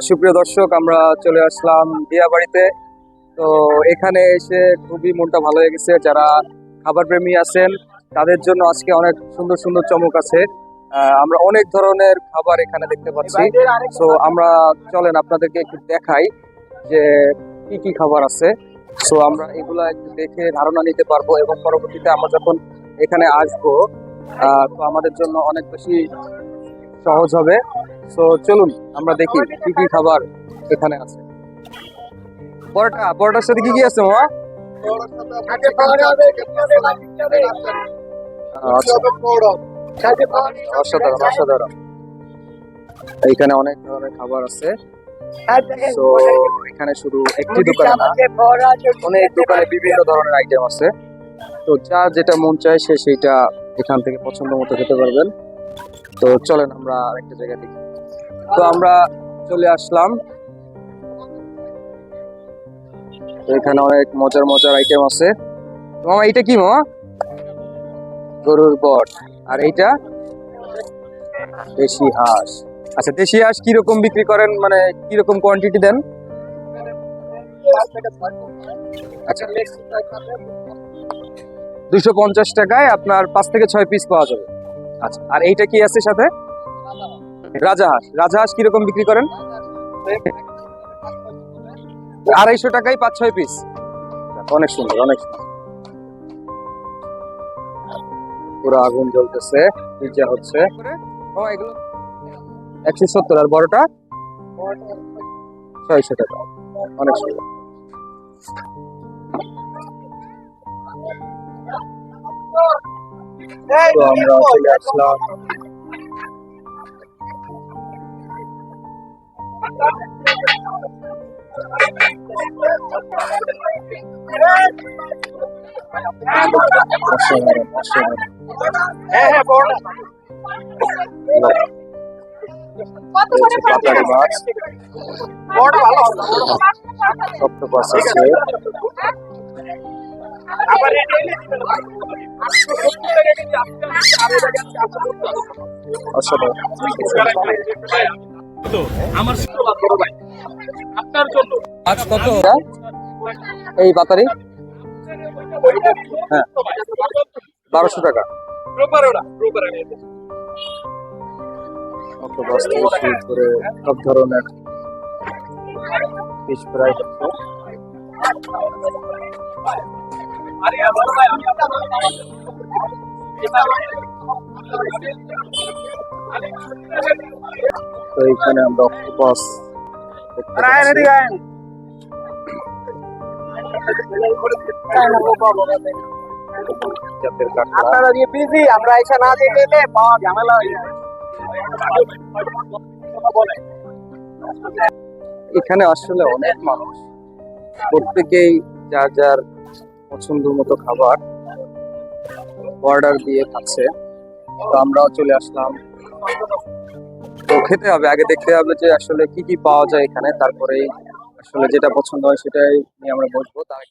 সুপ্রিয় দর্শক, আমরা চলে আসলাম দিয়াবাড়িতে। তো এখানে এসে খুবই মনটা ভালো হয়ে গেছে। যারা খাবার প্রেমী আছেন তাদের জন্য আজকে অনেক সুন্দর সুন্দর চমক আছে। আমরা অনেক ধরনের খাবার এখানে দেখতে পাচ্ছি। তো আমরা চলেন আপনাদেরকে একটু দেখাই যে কি কি খাবার আছে। তো আমরা এগুলা একটু দেখে ধারণা নিতে পারবো এবং পরবর্তীতে আমরা যখন এখানে আসবো তো আমাদের জন্য অনেক বেশি সহজ হবে। তো চলুন আমরা দেখি কি কি খাবার এখানে আছে। পরোটার সাথে কি কি আছে মামা? অসাধারণ অসাধারণ। এখানে অনেক ধরনের খাবার আছে। তো এখানে শুধু একটি দোকানে না, অনেক দোকানে বিভিন্ন ধরনের আইটেম আছে। তো যা যেটা মন চায় সে সেইটা এখান থেকে পছন্দ মতো খেতে পারবেন। তো চলেন আমরা আরেকটা জায়গা দেখি। তো আমরা চলে আসলাম। তো এখানে অনেক মজার মজার আইটেম আছে। মামা এটা কি মামা? গরুর বট। আর এইটা দেশি হাঁস। আচ্ছা, দেশি হাঁস কিরকম বিক্রি করেন, মানে কিরকম কোয়ান্টিটি দেন? আচ্ছা, 250 টাকায় আপনার 5 থেকে 6 পিস পাওয়া যাবে। আচ্ছা, আর এইটা কি আছে সাথে? রাজাহাঁস। রাজাহাঁস কিরকম বিক্রি করেন? 250 টাকায় 5-6 পিস। অনেক সুন্দর, অনেক সুন্দর। পুরো আগুন জ্বলতেছে, পিজ্জা হচ্ছে। 170। আর বড়টা 600 টাকা। অনেক সুন্দর। তো আমরা চলে আসলাম পাতারি মাছ, অক্টোপাস আছে। আজ কত এই পাতারি? হ্যাঁ, 1200 টাকা। অক্টোপাস থেকে শুরু করে সব ধরনের ফিশ ফ্রাই হচ্ছে। তো এখানে আমরা অক্টোপাস দেখতে পাচ্ছি। জাতের কাঁকড়া। এখানে আসলে অনেক মানুষ, প্রত্যেকেই যার যার পছন্দ মতো খাবার অর্ডার দিয়ে খাচ্ছে। তো আমরাও চলে আসলাম। তো খেতে হবে, আগে দেখতে হবে যে আসলে কি কি পাওয়া যায় এখানে, তারপরে আসলে যেটা পছন্দ হয় সেটাই নিয়ে আমরা বসবো। তার